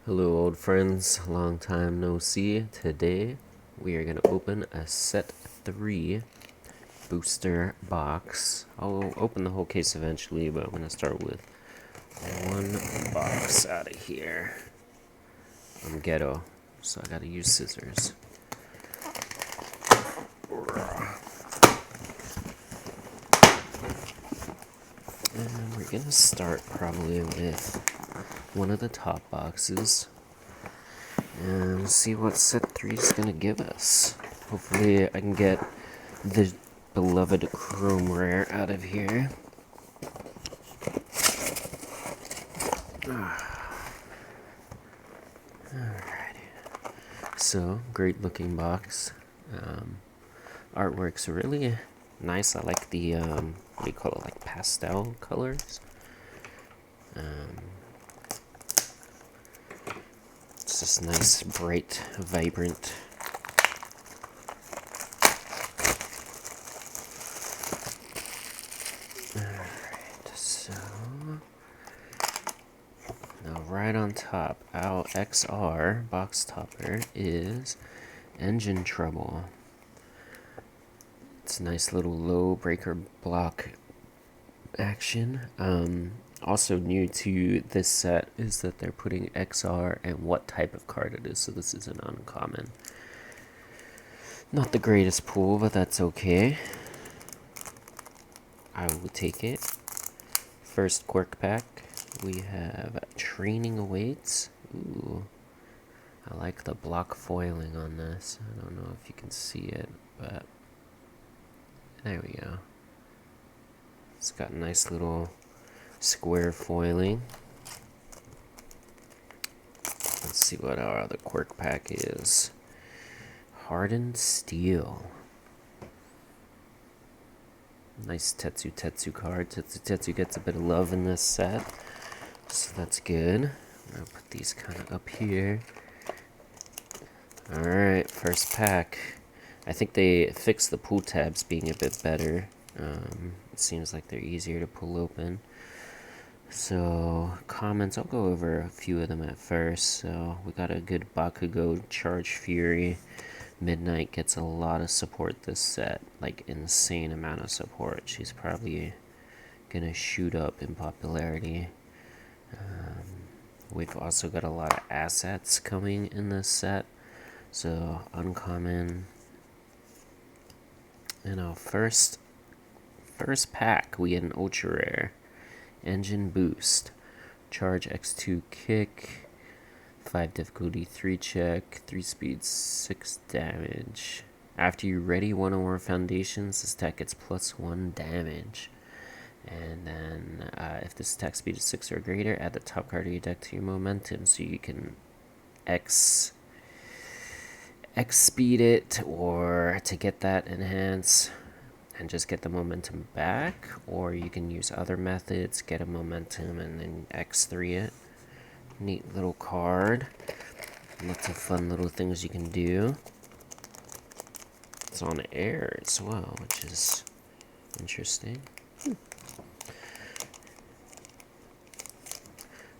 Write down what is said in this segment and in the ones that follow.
Hello old friends, long time no see. Today we are going to open a set 3 booster box. I'll open the whole case eventually, but I'm going to start with one box out of here. I'm ghetto, so I got to use scissors. And we're going to start probably with one of the top boxes and see what set 3 is going to give us. Hopefully I can get the beloved chrome rare out of here. Alrighty. So, great looking box. Artwork's really nice. I like the, what do you call it, like pastel colors. It's just nice, bright, vibrant. Alright, so now right on top, our XR box topper is Engine Trouble. It's a nice little low breaker block action. Also new to this set is that they're putting XR and what type of card it is, so this is an uncommon. Not the greatest pull, but that's okay. I will take it. First quirk pack, we have Training Awaits. Ooh, I like the block foiling on this. I don't know if you can see it, but there we go. It's got a nice little square foiling. Let's see what our other quirk pack is. Hardened Steel. Nice Tetsu card. Tetsu gets a bit of love in this set, so that's good. I'll put these kind of up here. Alright, first pack. I think they fixed the pull tabs being a bit better. It seems like they're easier to pull open. So, comments, I'll go over a few of them at first. So, we got a good Bakugo Charge Fury. Midnight gets a lot of support this set, like insane amount of support. She's probably gonna shoot up in popularity. We've also got a lot of assets coming in this set. So, uncommon. And our first pack, we get an ultra rare. Engine Boost. Charge X2 kick. 5 difficulty, 3 check, 3 speed, 6 damage. After you ready one or more foundations, this attack gets +1 damage. And then if this attack speed is 6 or greater, add the top card of your deck to your momentum, so you can X speed it, or to get that enhance and just get the momentum back, or you can use other methods, get a momentum and then X3 it. Neat little card. Lots of fun little things you can do. It's on air as well, which is interesting.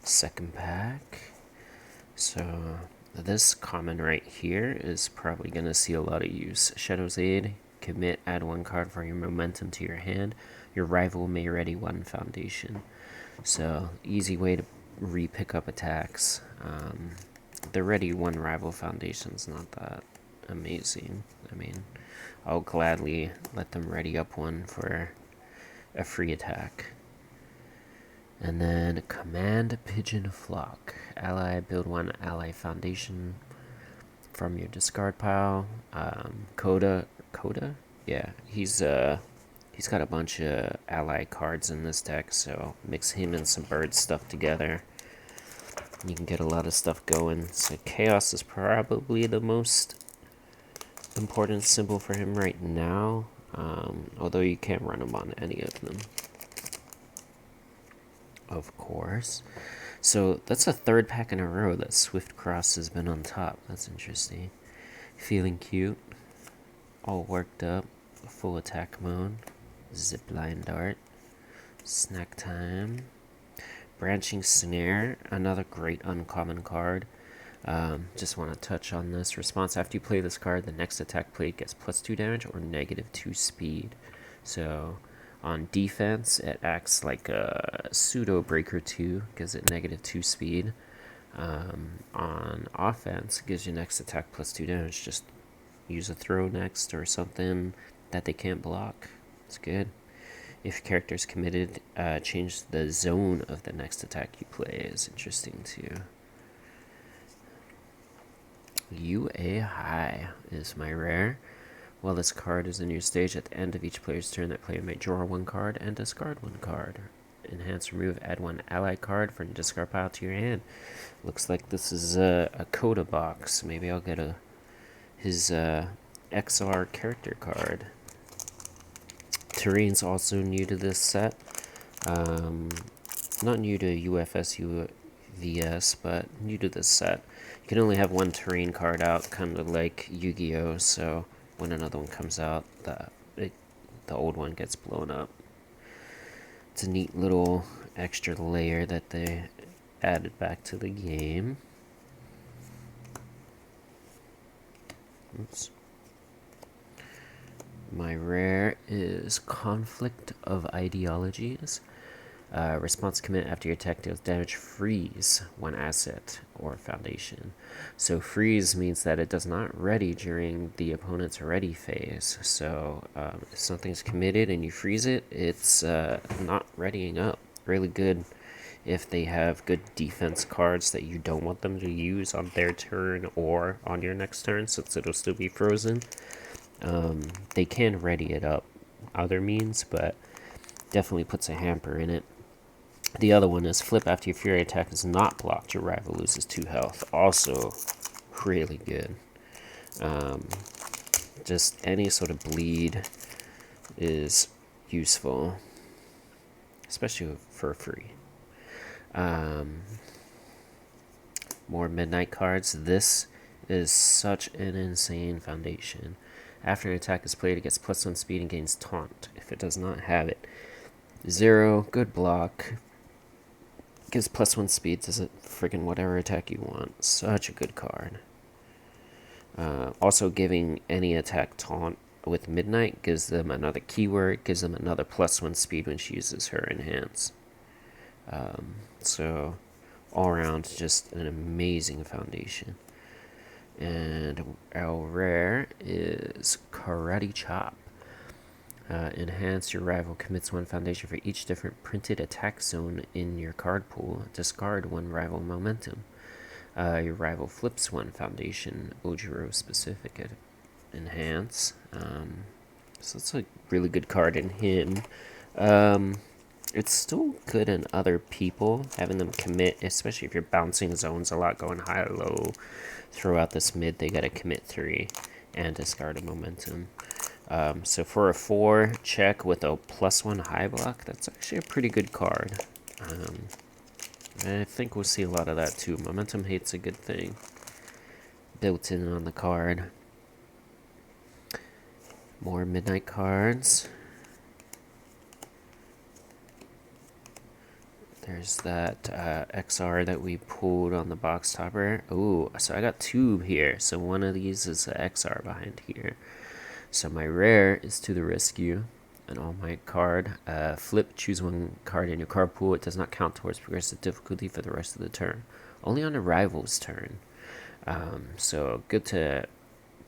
Second pack. So this common right here is probably going to see a lot of use. Shadow's Aid. Commit, add 1 card for your momentum to your hand. Your rival may ready 1 foundation. So, easy way to re-pick up attacks. The ready 1 rival foundation's not that amazing. I mean, I'll gladly let them ready up 1 for a free attack. And then Command Pigeon Flock. Ally, build 1 ally foundation from your discard pile. Coda? Yeah, he's got a bunch of ally cards in this deck, so mix him and some bird stuff together. You can get a lot of stuff going. So Chaos is probably the most important symbol for him right now, although you can't run him on any of them, of course. So that's a 3rd pack in a row that Swift Cross has been on top. That's interesting. Feeling cute. All worked up. Full attack mode. Zipline Dart. Snack Time. Branching Snare, another great uncommon card. Just want to touch on this. Response: after you play this card, the next attack played gets +2 damage or -2 speed. So on defense, it acts like a pseudo breaker 2, gives it -2 speed. On offense, it gives you next attack +2 damage. Just use a throw next or something that they can't block. It's good. If your character is committed, change the zone of the next attack you play. Is interesting too. UA High is my rare. While this card is in your stage, at the end of each player's turn, that player may draw 1 card and discard 1 card. Enhance, remove, add 1 ally card from your discard pile to your hand. Looks like this is a Coda box. Maybe I'll get his XR character card. Terrain's also new to this set. Not new to UFS VS, but new to this set. You can only have 1 terrain card out, kind of like Yu-Gi-Oh! So when another one comes out, the old one gets blown up. It's a neat little extra layer that they added back to the game. Oops. My rare is Conflict of Ideologies. Response: commit after your attack deals damage, freeze 1 asset or foundation. So freeze means that it does not ready during the opponent's ready phase. So if something's committed and you freeze it, it's not readying up. Really good if they have good defense cards that you don't want them to use on their turn or on your next turn, since it'll still be frozen. They can ready it up other means, but definitely puts a hamper in it. The other one is flip after your fury attack is not blocked, your rival loses 2 health. Also really good. Just any sort of bleed is useful, especially for free. More midnight cards. This is such an insane foundation. After an attack is played, it gets +1 speed and gains taunt. If it does not have it, 0, good block. Gives +1 speed to friggin' whatever attack you want. Such a good card. Also giving any attack taunt with Midnight gives them another keyword, gives them another +1 speed when she uses her enhance. So all around just an amazing foundation. And our rare is Karate Chop. Enhance, your rival commits 1 foundation for each different printed attack zone in your card pool. Discard 1 rival momentum. Your rival flips 1 foundation, Ojiro specific. Enhance. So it's a really good card in him. It's still good in other people, having them commit, especially if you're bouncing zones a lot, going high or low. Throughout this mid, they gotta commit 3 and discard a momentum. So for a 4 check with a +1 high block, that's actually a pretty good card. I think we'll see a lot of that too. Momentum hate's a good thing built in on the card. More midnight cards. There's that XR that we pulled on the box topper. Ooh, so I got 2 here. So one of these is the XR behind here. So my rare is To the Rescue. An all-might card. Flip, choose 1 card in your card pool. It does not count towards progressive difficulty for the rest of the turn. Only on the rival's turn. So good to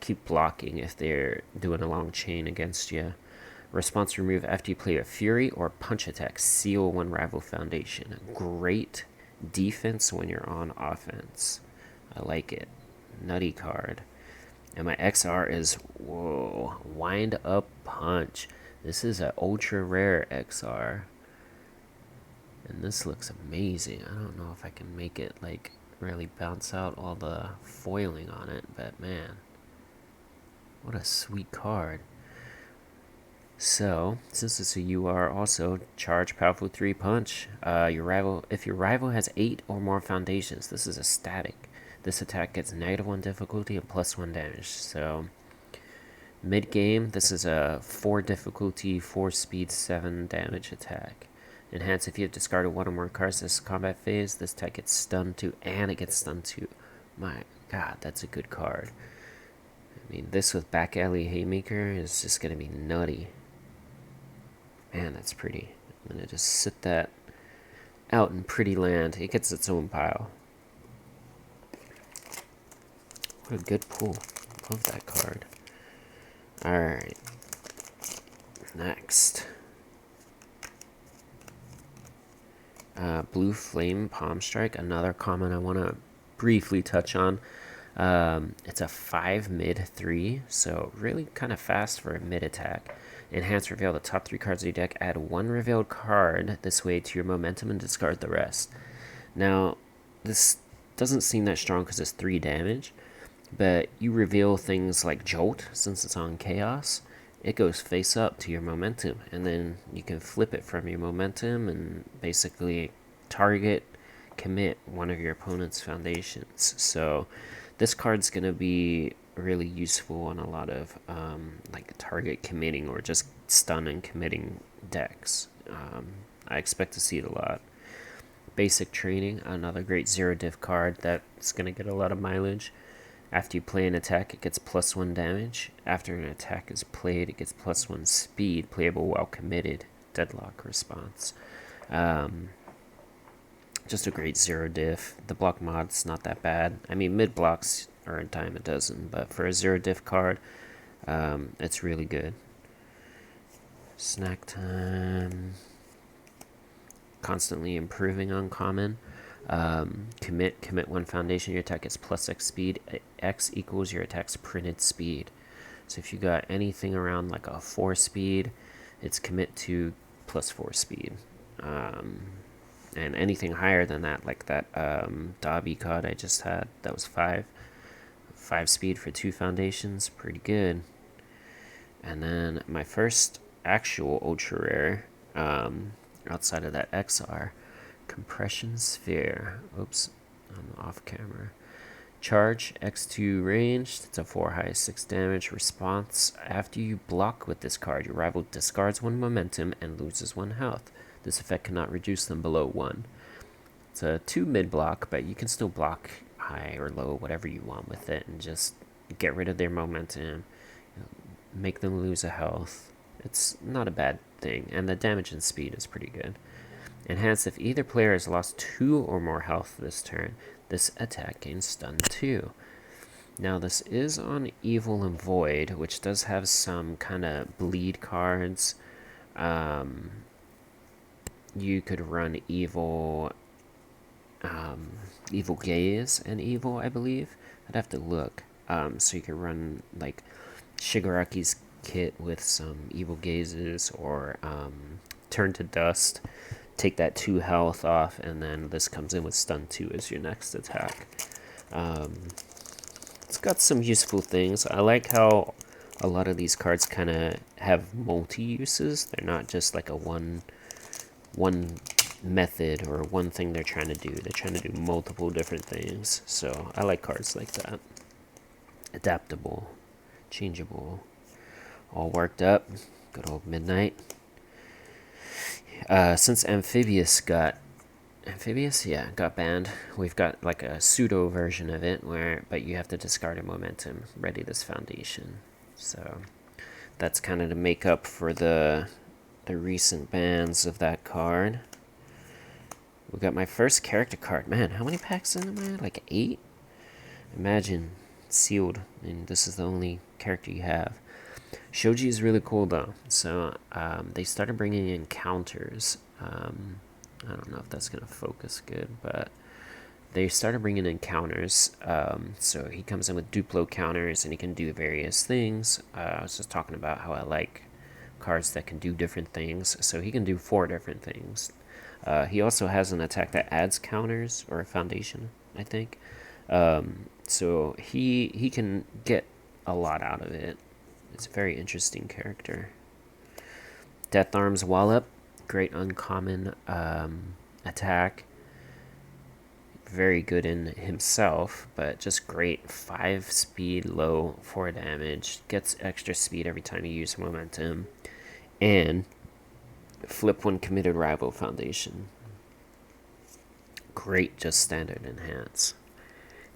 keep blocking if they're doing a long chain against you. Response: remove after you play a fury or punch attack. Seal 1 rival foundation. Great defense when you're on offense. I like it. Nutty card. And my XR is, whoa, Wind Up Punch. This is an ultra rare XR. And this looks amazing. I don't know if I can make it like really bounce out all the foiling on it, but man, what a sweet card. So, since it's a UR, also charge powerful 3 punch. If your rival has 8 or more foundations, this is a static. This attack gets -1 difficulty and +1 damage. So, mid game, this is a 4 difficulty, 4 speed, 7 damage attack. Enhance if you have discarded one or more cards this combat phase. This tech gets stunned too, and it gets stunned too. My god, that's a good card. I mean, this with Back Alley Haymaker is just going to be nutty. Man, that's pretty. I'm going to just sit that out in pretty land. It gets its own pile. What a good pull. Love that card. Alright. Next. Blue Flame Palm Strike. Another common I want to briefly touch on. It's a 5 mid 3, so really kind of fast for a mid attack. Enhance reveal the top 3 cards of your deck. Add 1 revealed card this way to your momentum and discard the rest. Now, this doesn't seem that strong because it's 3 damage, but you reveal things like Jolt, since it's on Chaos. It goes face up to your momentum, and then you can flip it from your momentum and basically target, commit one of your opponent's foundations. So this card's going to be really useful on a lot of like target committing or just stun and committing decks. I expect to see it a lot. Basic Training, another great zero diff card that's going to get a lot of mileage. After you play an attack, it gets +1 damage. After an attack is played, it gets +1 speed, playable while committed. Deadlock response. Just a great zero diff. The block mod's not that bad. I mean, mid blocks are a dime a dozen, but for a zero diff card, it's really good. Snack Time. Constantly improving uncommon. Commit 1 foundation. Your attack is +X speed. X equals your attack's printed speed. So if you got anything around like a 4 speed, it's commit to +4 speed. And anything higher than that, like that Dobby card I just had, that was 5 speed for 2 foundations, pretty good. And then my first actual ultra rare, outside of that XR, Compression Sphere. Oops, I'm off camera. Charge, X2 ranged. It's a 4 high, 6 damage. Response: after you block with this card, your rival discards 1 momentum and loses 1 health. This effect cannot reduce them below 1. It's a 2 mid block, but you can still block high or low, whatever you want with it, and just get rid of their momentum, make them lose a health. It's not a bad thing, and the damage and speed is pretty good. Enhance if either player has lost 2 or more health this turn, this attack gains stun 2. Now this is on Evil and Void, which does have some kind of bleed cards. You could run Evil, Evil Gaze and Evil, I believe. I'd have to look. So you could run like Shigaraki's kit with some Evil Gazes, or Turn to Dust. Take that 2 health off, and then this comes in with stun 2 as your next attack. It's got some useful things. I like how a lot of these cards kind of have multi-uses. They're not just like a one method or one thing they're trying to do. They're trying to do multiple different things. So I like cards like that. Adaptable, changeable, all worked up. Good old Midnight. Since Amphibious got banned, we've got like a pseudo version of it but you have to discard a momentum, ready this foundation. So that's kind of to make up for the recent bans of that card. We got my first character card. Man, how many packs in am I? Like 8? Imagine, sealed, and this is the only character you have. Shoji is really cool though. So they started bringing in counters. I don't know if that's gonna focus good, but they started bringing in counters. So he comes in with Duplo counters, and he can do various things. I was just talking about how I like cards that can do different things. So he can do 4 different things. He also has an attack that adds counters, or a foundation, I think. So he can get a lot out of it. It's a very interesting character. Death Arms Wallop, great uncommon attack. Very good in himself, but just great. 5 speed, low, 4 damage. Gets extra speed every time you use momentum. And Flip one committed rival foundation. Great, just standard enhance.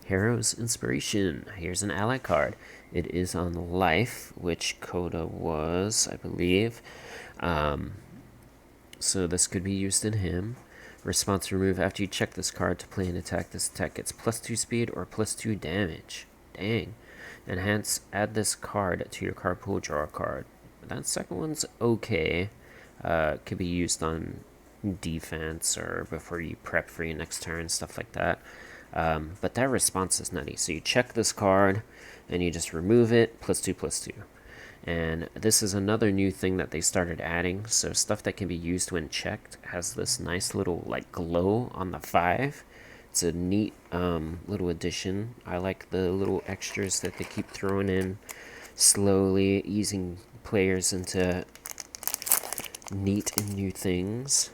Hero's Inspiration. Here's an ally card. It is on life, which Coda was, I believe. So this could be used in him. Response remove. After you check this card to play an attack, this attack gets +2 speed or +2 damage. Dang. Enhance. Add this card to your card pool. Draw a card. That second one's okay. Could be used on defense or before you prep for your next turn, stuff like that. But that response is nutty. So you check this card and you just remove it. +2/+2. And this is another new thing that they started adding. So stuff that can be used when checked has this nice little like glow on the 5. It's a neat little addition. I like the little extras that they keep throwing in, slowly easing players into neat and new things.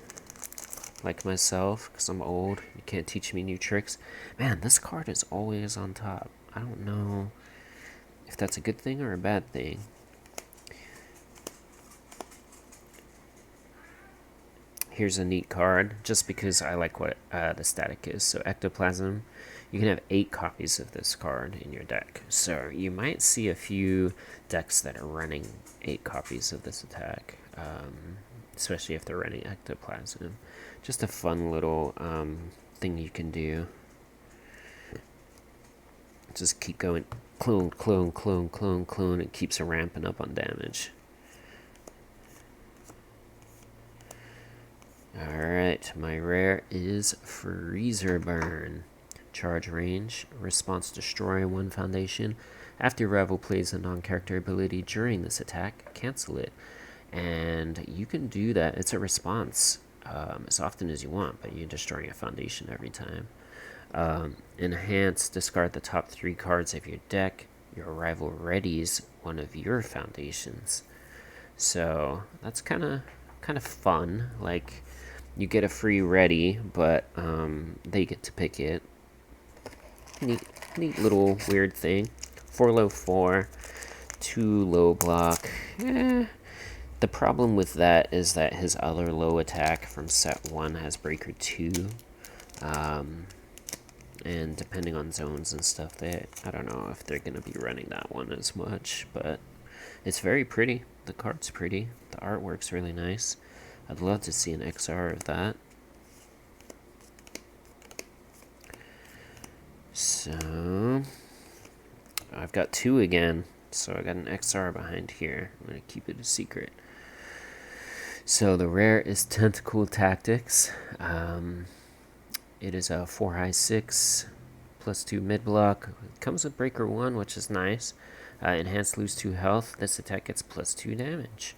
Like myself, because I'm old. You can't teach me new tricks. Man, this card is always on top. I don't know if that's a good thing or a bad thing. Here's a neat card, just because I like what the static is. So Ectoplasm, you can have 8 copies of this card in your deck. So you might see a few decks that are running 8 copies of this attack, especially if they're running Ectoplasm. Just a fun little thing you can do. Just keep going, clone, clone, clone, clone, clone. It keeps ramping up on damage. Alright, my rare is Freezer Burn. Charge range, response destroy 1 foundation. After your rival plays a non-character ability during this attack, cancel it. And you can do that. It's a response as often as you want, but you're destroying a foundation every time. Enhance, discard the top 3 cards of your deck. Your rival readies one of your foundations. So that's kind of fun. Like, you get a free ready, but they get to pick it. Neat little weird thing. 4 low 4, 2 low block. The problem with that is that his other low attack from set 1 has breaker 2. And depending on zones and stuff, I don't know if they're going to be running that one as much, but it's very pretty. The card's pretty. The artwork's really nice. I'd love to see an XR of that. So, I've got 2 again. So I got an XR behind here. I'm going to keep it a secret. So the rare is Tentacle Tactics. It is a 4 high 6 +2 mid block. It comes with breaker 1, which is nice. Enhanced, lose 2 health. This attack gets +2 damage.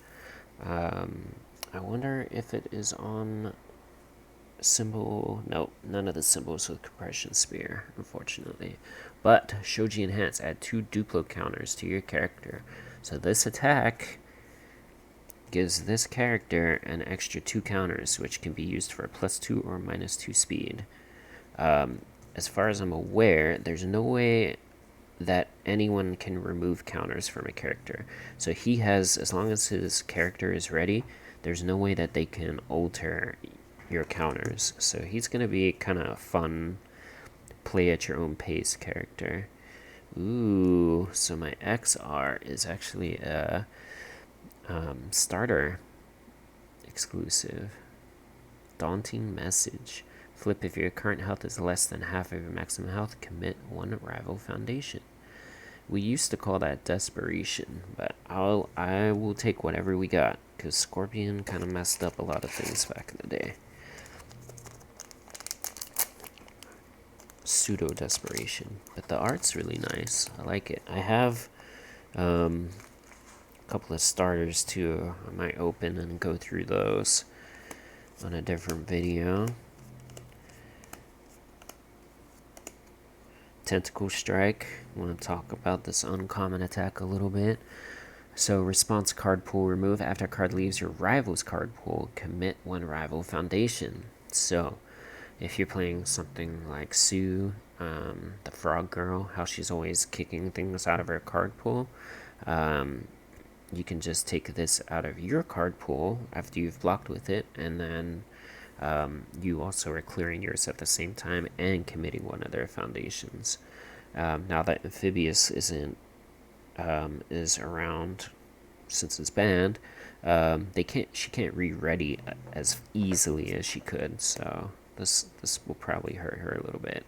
I wonder if it is on symbol. Nope, none of the symbols with compression spear, unfortunately. But Shoji Enhance, add 2 Duplo counters to your character. So this attack gives this character an extra 2 counters, which can be used for +2 or -2 speed. As far as I'm aware, there's no way that anyone can remove counters from a character. So he has, as long as his character is ready, there's no way that they can alter your counters. So he's going to be kind of fun, play at your own pace character. Ooh, so my XR is actually a starter exclusive. Daunting Message. Flip, if your current health is less than half of your maximum health, commit 1 rival foundation. We used to call that Desperation, but I will take whatever we got, because Scorpion kind of messed up a lot of things back in the day. Pseudo Desperation, but the art's really nice. I like it. I have a couple of starters too. I might open and go through those on a different video. Tentacle Strike. I want to talk about this uncommon attack a little bit. So, response card pool remove. After a card leaves your rival's card pool, commit 1 rival foundation. So, if you're playing something like Sue, the frog girl, how she's always kicking things out of her card pool, you can just take this out of your card pool after you've blocked with it, and then you also are clearing yours at the same time and committing one of their foundations. Now that Amphibious isn't is around, since it's banned, she can't re-ready as easily as she could, so this will probably hurt her a little bit.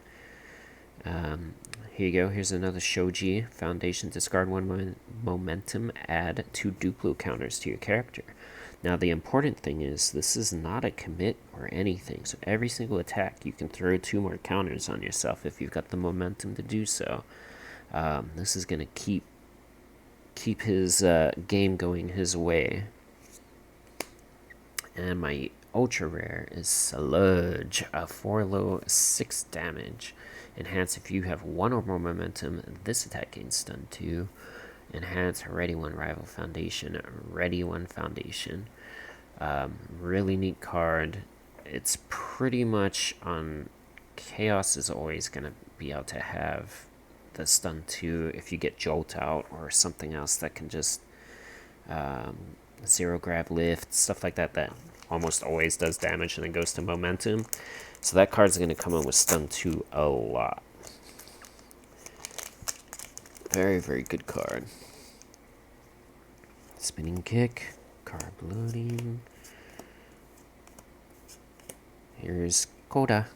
Here you go. Here's another Shoji foundation. Discard one momentum. Add 2 Duplo counters to your character. Now the important thing is this is not a commit or anything. So every single attack you can throw 2 more counters on yourself if you've got the momentum to do so. This is gonna keep his game going his way. And my ultra rare is Sludge, a 4 low 6 damage. Enhance if you have 1 or more momentum. This attack gains stun 2. Enhance Ready 1 Rival Foundation. Ready 1 Foundation. Really neat card. It's pretty much on Chaos is always going to be able to have the stun 2 if you get Jolt out or something else that can just zero grab lift, stuff like that that almost always does damage and then goes to momentum. So that card's going to come in with stun 2 a lot. Very, very good card. Spinning kick, card loading. Here's Koda.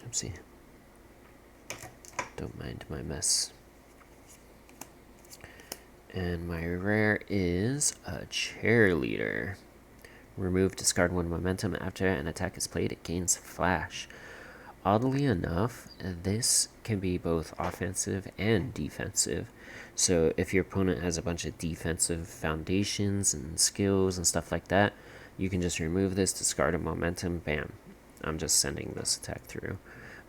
Oopsie. Don't mind my mess. And my rare is a Cheerleader. Remove, discard 1 momentum. After an attack is played, it gains Flash. Oddly enough, this can be both offensive and defensive. So if your opponent has a bunch of defensive foundations and skills and stuff like that, you can just remove this, discard a momentum, bam. I'm just sending this attack through.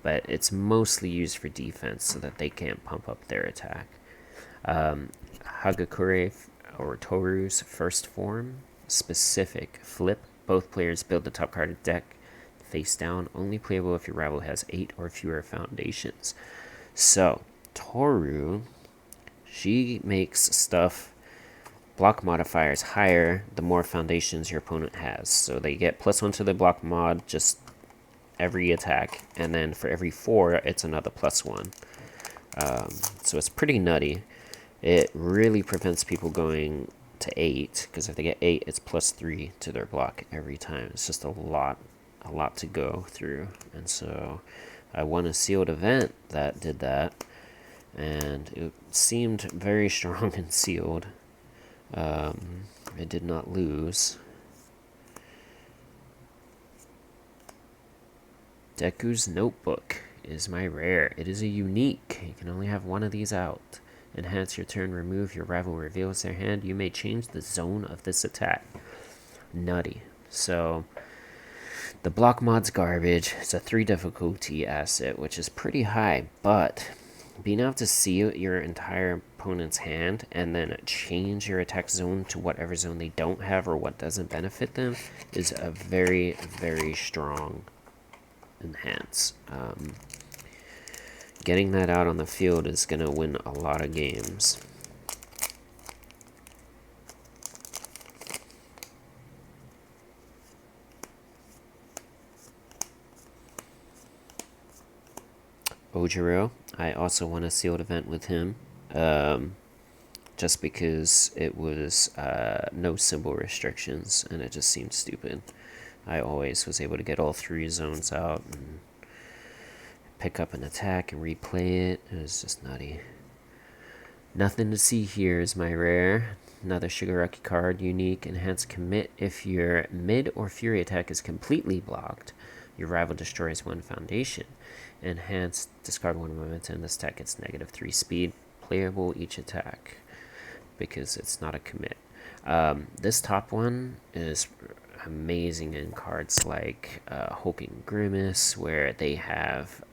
But it's mostly used for defense so that they can't pump up their attack. Hagakure or Toru's first form, specific, flip. Both players build the top card of deck face down, only playable if your rival has 8 or fewer foundations. So, Toru, she makes stuff block modifiers higher the more foundations your opponent has. So they get +1 to the block mod just every attack, and then for every 4, it's another +1. So it's pretty nutty. It really prevents people going to 8, because if they get 8, it's +3 to their block every time. It's just a lot to go through. And so I won a sealed event that did that, and it seemed very strong and sealed. It did not lose. Deku's Notebook is my rare. It is a unique. You can only have 1 of these out. Enhance your turn, remove your rival reveals their hand. You may change the zone of this attack. Nutty. So the block mod's garbage. It's a 3 difficulty asset, which is pretty high, but being able to see your entire opponent's hand and then change your attack zone to whatever zone they don't have or what doesn't benefit them is a very, very strong enhance. Getting that out on the field is going to win a lot of games. Ojiro, I also won a sealed event with him, just because it was no symbol restrictions, and it just seemed stupid. I always was able to get all 3 zones out and pick up an attack and replay it. It was just nutty. Nothing to see here is my rare. Another Shigaraki card, unique. Enhance commit. If your mid or fury attack is completely blocked, your rival destroys 1 foundation. Enhance, discard 1 momentum. This attack gets -3 speed. Playable each attack because it's not a commit. This top one is amazing in cards like Hulking Grimace, where they have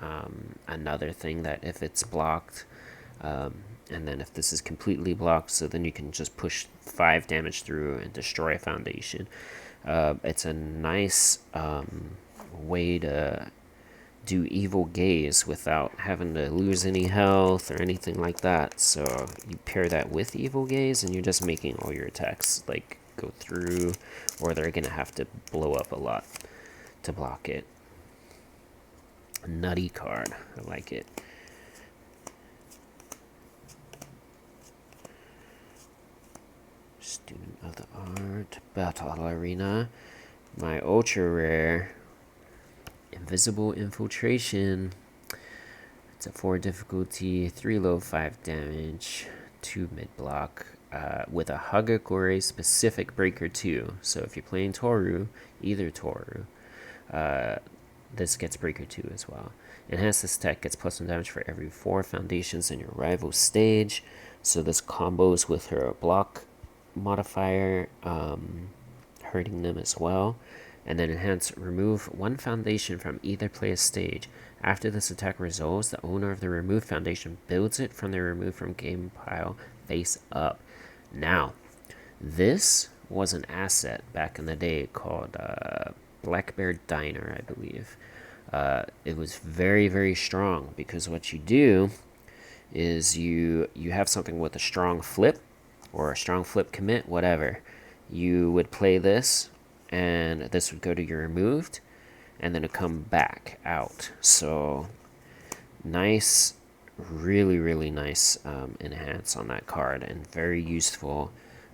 another thing that if it's blocked, and then if this is completely blocked, so then you can just push 5 damage through and destroy a foundation. It's a nice way to do Evil Gaze without having to lose any health or anything like that. So you pair that with Evil Gaze, and you're just making all your attacks like go through, or they're gonna have to blow up a lot to block it. Nutty card, I like it. Student of the Art, Battle Arena. My ultra rare, Invisible Infiltration. It's a 4 difficulty, 3 low, 5 damage, 2 mid block, with a Hagakure specific breaker 2. So if you're playing Toru, either Toru, this gets breaker 2 as well. Enhance this tech gets +1 damage for every 4 foundations in your rival stage. So this combos with her block modifier, hurting them as well. And then enhance, remove 1 foundation from either player's stage. After this attack resolves, the owner of the removed foundation builds it from the removed from game pile face up. Now, this was an asset back in the day called Black Bear Diner, I believe. It was very, very strong because what you do is you have something with a strong flip or a strong flip commit, whatever. You would play this, and this would go to your removed, and then it come back out. So nice, really, really nice enhance on that card, and very useful.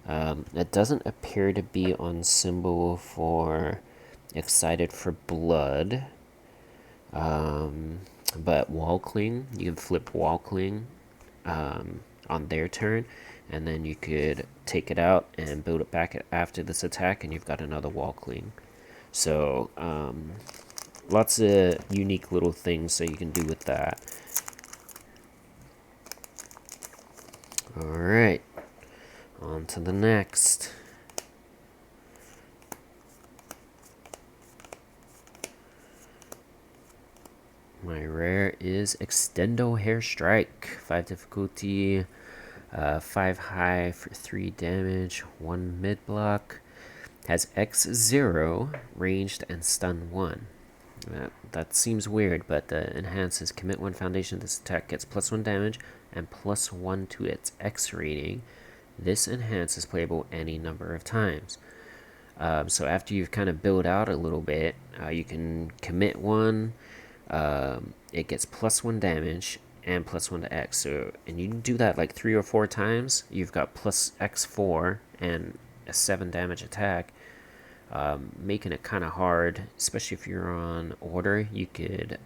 It doesn't appear to be on symbol for Excited for Blood, but Wall Cling, you can flip Wall Cling on their turn, and then you could take it out and build it back after this attack, and you've got another Wall Cling. So lots of unique little things that you can do with that. Alright, on to the next. My rare is Extendo Hair Strike. 5 difficulty, 5 high for 3 damage, 1 mid block. Has X0, ranged, and stun 1. That seems weird, but the enhances commit 1 foundation. This attack gets +1 damage and +1 to its X rating. This enhance is playable any number of times. So after you've kind of built out a little bit, you can commit 1. It gets +1 damage and +1 to X. So, and you can do that like 3 or 4 times. You've got plus X4 and a 7 damage attack, making it kind of hard, especially if you're on order. You could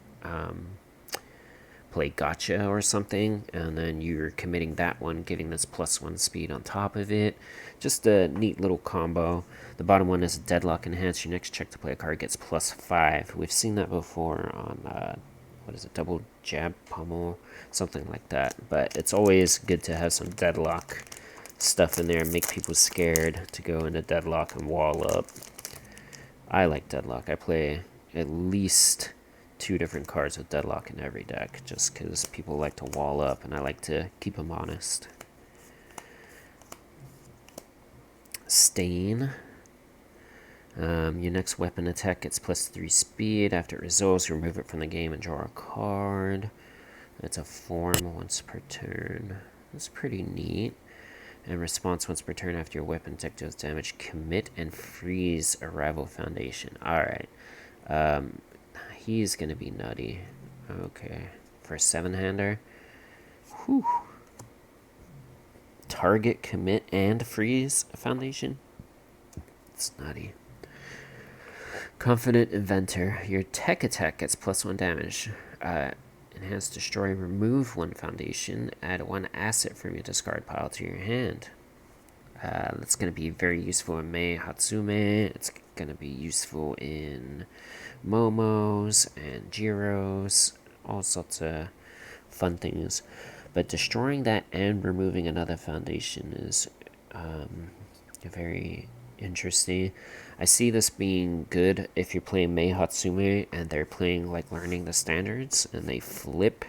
play gotcha or something, and then you're committing that one, getting this +1 speed on top of it. Just a neat little combo. The bottom one is Deadlock Enhance. Your next check to play a card gets +5. We've seen that before on what is it, Double Jab Pummel, something like that. But it's always good to have some Deadlock stuff in there and make people scared to go into Deadlock and wall up. I like Deadlock. I play at least 2 different cards with Deadlock in every deck, just because people like to wall up, and I like to keep them honest. Stain. Your next weapon attack gets +3 speed. After it resolves, you remove it from the game and draw a card. It's a form once per turn. That's pretty neat. And response once per turn after your weapon attack deals damage, commit and freeze a rival foundation. Alright. He's gonna be nutty. Okay. For a 7-hander. Whew. Target, commit, and freeze a foundation. It's nutty. Confident Inventor. Your tech attack gets +1 damage. Enhance, destroy, remove 1 foundation. Add 1 asset from your discard pile to your hand. That's going to be very useful in Mei Hatsume. It's going to be useful in Momos and Jiros. All sorts of fun things. But destroying that and removing another foundation is very interesting. I see this being good if you're playing Mei Hatsume and they're playing like learning the standards, and they flip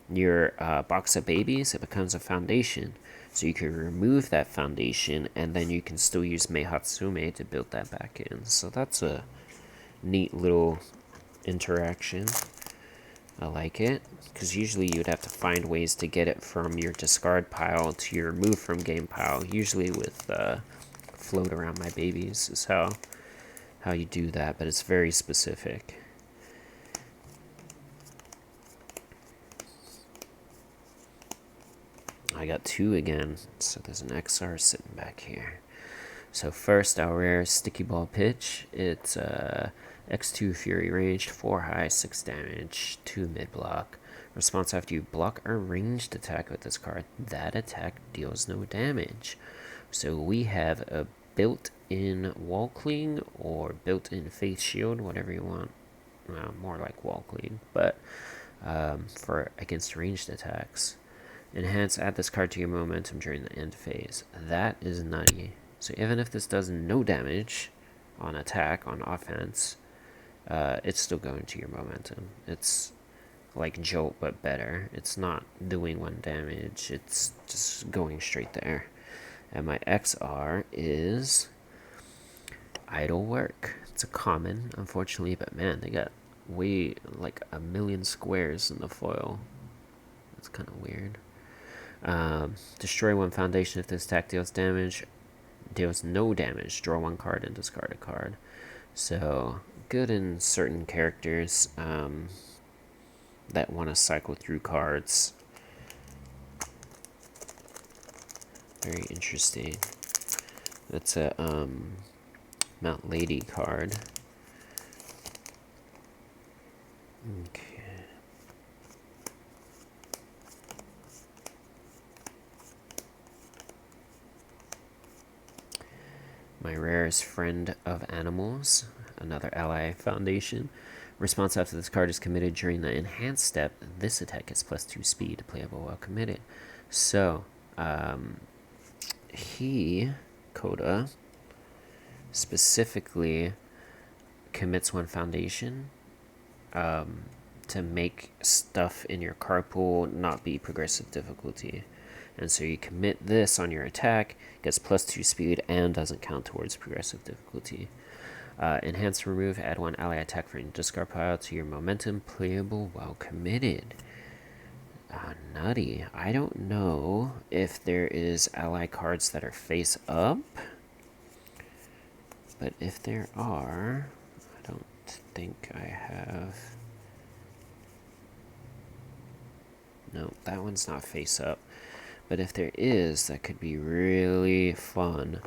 your box of babies. It becomes a foundation, so you can remove that foundation, and then you can still use Mei Hatsume to build that back in. So that's a neat little interaction. I like it, because usually you'd have to find ways to get it from your discard pile to your move from game pile. Usually with float around my babies is how you do that, but it's very specific. I got 2 again, so there's an XR sitting back here. So first, our rare Sticky Ball Pitch. It's X2 Fury ranged, 4 high, 6 damage, 2 mid block. Response after you block a ranged attack with this card, that attack deals no damage. So we have a built-in Wall Cling or built-in Faith Shield, whatever you want. Well, more like Wall Cling, but for against ranged attacks. Enhance, add this card to your momentum during the end phase. That is nutty. So even if this does no damage on attack, on offense, it's still going to your momentum. It's like Jolt, but better. It's not doing 1 damage. It's just going straight there. And my XR is Idle Work. It's a common, unfortunately, but man, they got way, like, 1,000,000 squares in the foil. That's kind of weird. Destroy 1 foundation if this attack deals no damage. Draw 1 card and discard a card. So good in certain characters that want to cycle through cards. Very interesting. That's a Mount Lady card. Okay. My rare is Friend of Animals, another ally foundation. Response after this card is committed during the enhanced step. This attack is +2 speed, playable while committed. So, Coda, specifically commits 1 foundation to make stuff in your card pool not be progressive difficulty. And so you commit this on your attack, gets +2 speed, and doesn't count towards progressive difficulty. Enhance, remove, add 1 ally attack from your discard pile to your momentum, playable while committed. Nutty. I don't know if there is ally cards that are face up, but if there are, I don't think I have. No, that one's not face up. But if there is, that could be really fun.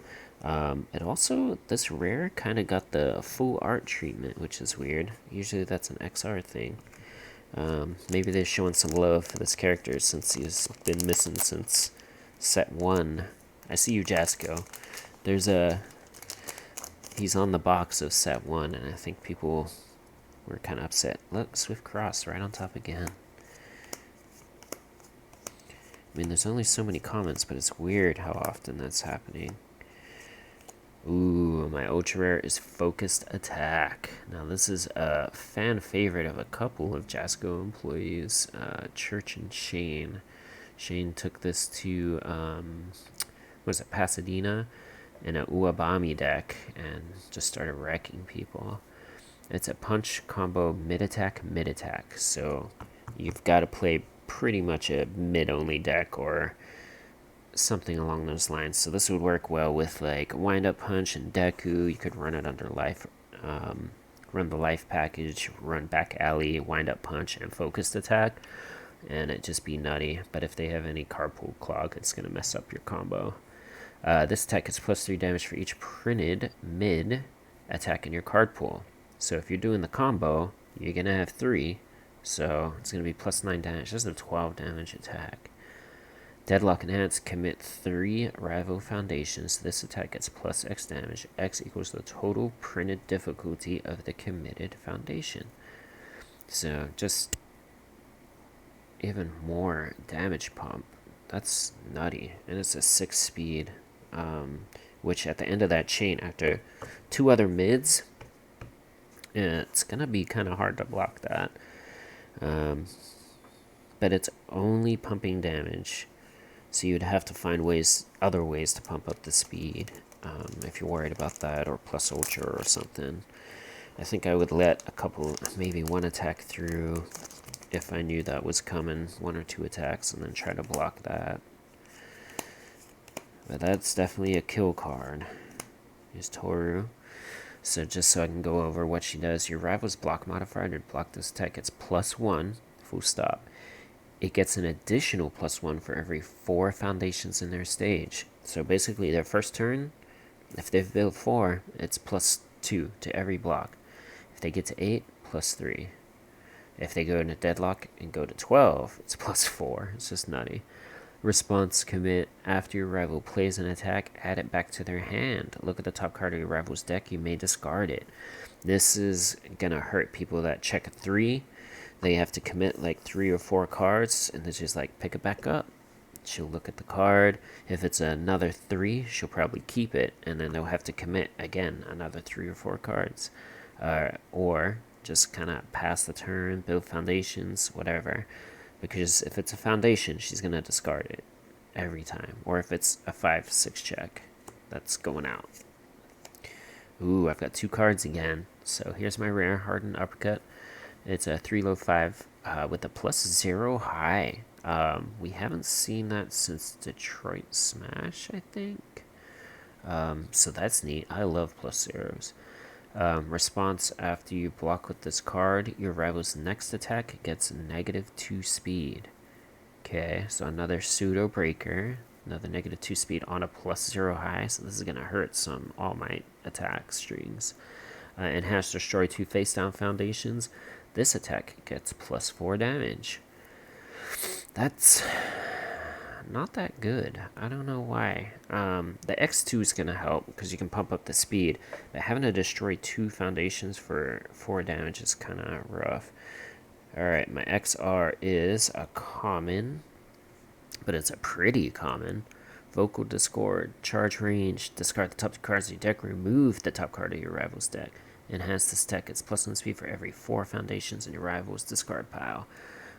It also, this rare kind of got the full art treatment, which is weird. Usually that's an XR thing. Maybe they're showing some love for this character since he's been missing since set 1. I see you, Jasco. He's on the box of set 1, and I think people were kind of upset. Look, Swift Cross right on top again. I mean, there's only so many comments, but it's weird how often that's happening. Ooh, my ultra rare is Focused Attack. Now, this is a fan favorite of a couple of Jasco employees, Church and Shane. Shane took this to, Pasadena, in a Uabami deck, and just started wrecking people. It's a punch combo mid-attack, so you've got to play pretty much a mid-only deck or something along those lines. So this would work well with like Wind-Up Punch and Deku. You could run it under life, run the life package, run Back Alley, Wind-Up Punch, and Focused Attack, and it'd just be nutty. But if they have any Carpool Clog, it's going to mess up your combo. This attack is +3 damage for each printed mid attack in your card pool. So if you're doing the combo, you're going to have 3. So it's going to be +9 damage. That's a 12 damage attack. Deadlock Enhance, commit 3 rival foundations. This attack gets +X damage. X equals the total printed difficulty of the committed foundation. So just even more damage pump. That's nutty. And it's a 6 speed. Which at the end of that chain, after 2 other mids, it's going to be kind of hard to block that. But it's only pumping damage, so you'd have to find other ways to pump up the speed if you're worried about that, or plus ultra or something. I think I would let maybe 1 attack through if I knew that was coming, 1 or 2 attacks, and then try to block that. But that's definitely a kill card. Here's Toru. So just so I can go over what she does, your rival's block modifier to block this attack, it's +1, full stop. It gets an additional +1 for every 4 foundations in their stage. So basically their first turn, if they've built 4, it's +2 to every block. If they get to 8, +3. If they go into deadlock and go to 12, it's +4. It's just nutty. Response commit. After your rival plays an attack, add it back to their hand. Look at the top card of your rival's deck. You may discard it. This is gonna hurt people that check a 3. They have to commit like 3 or 4 cards, and it's just like pick it back up. She'll look at the card. If it's another 3, she'll probably keep it, and then they'll have to commit again another 3 or 4 cards, or just kind of pass the turn, build foundations, whatever. Because if it's a foundation, she's gonna discard it every time. Or if it's a 5/6 check, that's going out. Ooh, I've got 2 cards again. So here's my rare hardened uppercut. It's a 3 low 5 with a +0 high. We haven't seen that since Detroit Smash, I think. So that's neat. I love +0s. Response after you block with this card, your rival's next attack gets -2 speed. Okay, so another pseudo breaker, another -2 speed on a +0 high. So this is gonna hurt some All Might attack strings. And has destroy 2 face down foundations. This attack gets +4 damage. That's not that good. I don't know why. The X2 is going to help because you can pump up the speed, but having to destroy 2 foundations for 4 damage is kind of rough. Alright, my XR is a common, but it's a pretty common. Vocal Discord, charge range, discard the top 2 cards of your deck, remove the top card of your rival's deck. Enhance this deck, it's +1 speed for every 4 foundations in your rival's discard pile.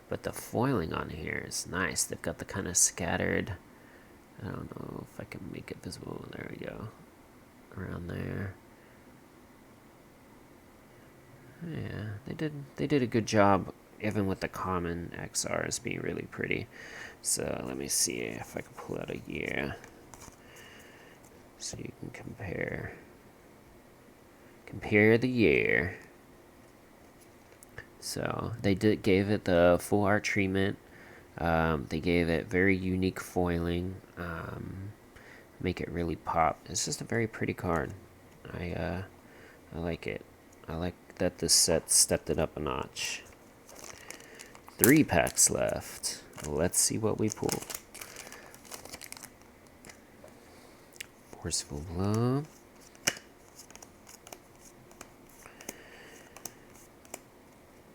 But the foiling on here is nice. They've got the kind of scattered, I don't know if I can make it visible. There we go. Around there. Yeah, they did a good job, even with the common XRs being really pretty. So let me see if I can pull out a year, so you can compare the year. So they gave it the full art treatment. They gave it very unique foiling. Make it really pop. It's just a very pretty card. I like it. I like that this set stepped it up a notch. 3 packs left. Let's see what we pull. Forceful Blow.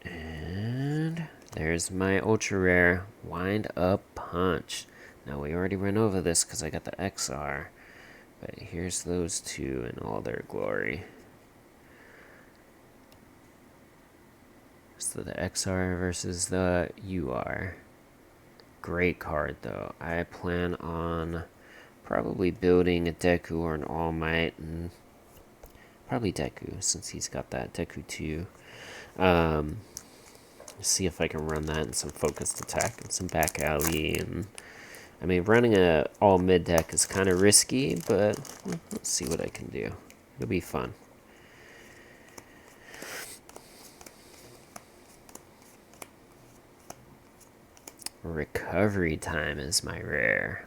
And there's my ultra rare Wind Up Punch. Now we already ran over this because I got the XR, but here's those 2 in all their glory. So the XR versus the UR. Great card though. I plan on probably building a Deku or an All Might, and probably Deku since he's got that Deku 2. See if I can run that in some focused attack and some back alley. And I mean, running a all mid deck is kind of risky, but let's see what I can do. It'll be fun. Recovery Time is my rare.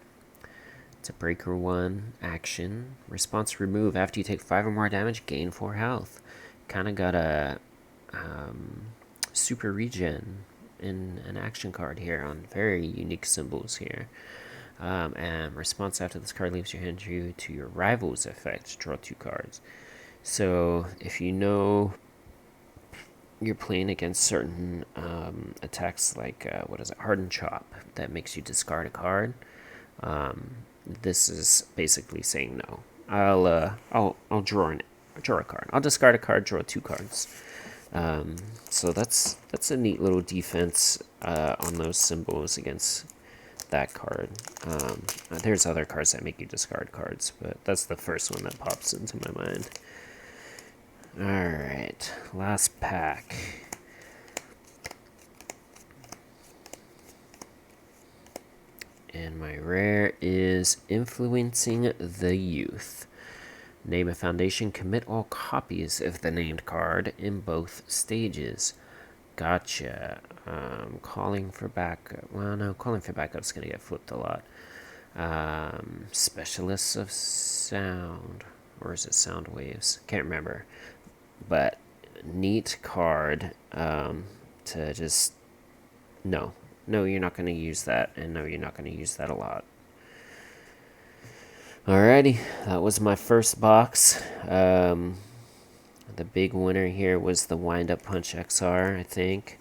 It's a breaker 1 action. Response remove. After you take 5 or more damage, gain 4 health. Kind of got a super regen in an action card here on very unique symbols here. And response after this card leaves your hand due to your rival's effect, draw 2 cards. So if you know you're playing against certain attacks like what is it, Hardened Chop, that makes you discard a card, this is basically saying no. I'll draw a card. I'll discard a card, draw 2 cards. So that's a neat little defense on those symbols against that card. There's other cards that make you discard cards, but that's the first one that pops into my mind. Alright, last pack. And my rare is Influencing the Youth. Name a foundation, commit all copies of the named card in both stages. Gotcha. Calling for backup. Well, no, calling for backup's gonna get flipped a lot. Specialists of sound. Or is it sound waves? Can't remember. But neat card to just... No. No, you're not going to use that. And no, you're not going to use that a lot. Alrighty, that was my first box. The big winner here was the Wind Up Punch XR, I think.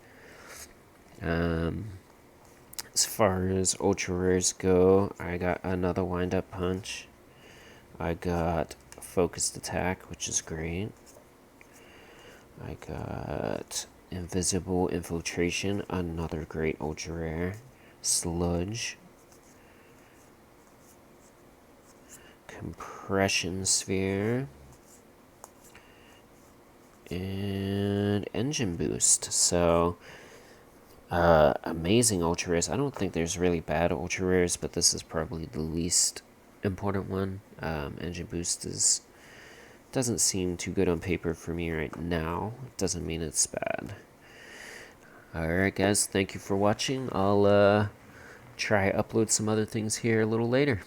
As far as ultra rares go, I got another Wind Up Punch. I got Focused Attack, which is great. I got Invisible Infiltration, another great ultra rare. Sludge. Compression Sphere. And Engine Boost. So, amazing ultra rares. I don't think there's really bad ultra rares, but this is probably the least important one. Engine Boost doesn't seem too good on paper for me right now. Doesn't mean it's bad. Alright guys, thank you for watching. I'll try upload some other things here a little later.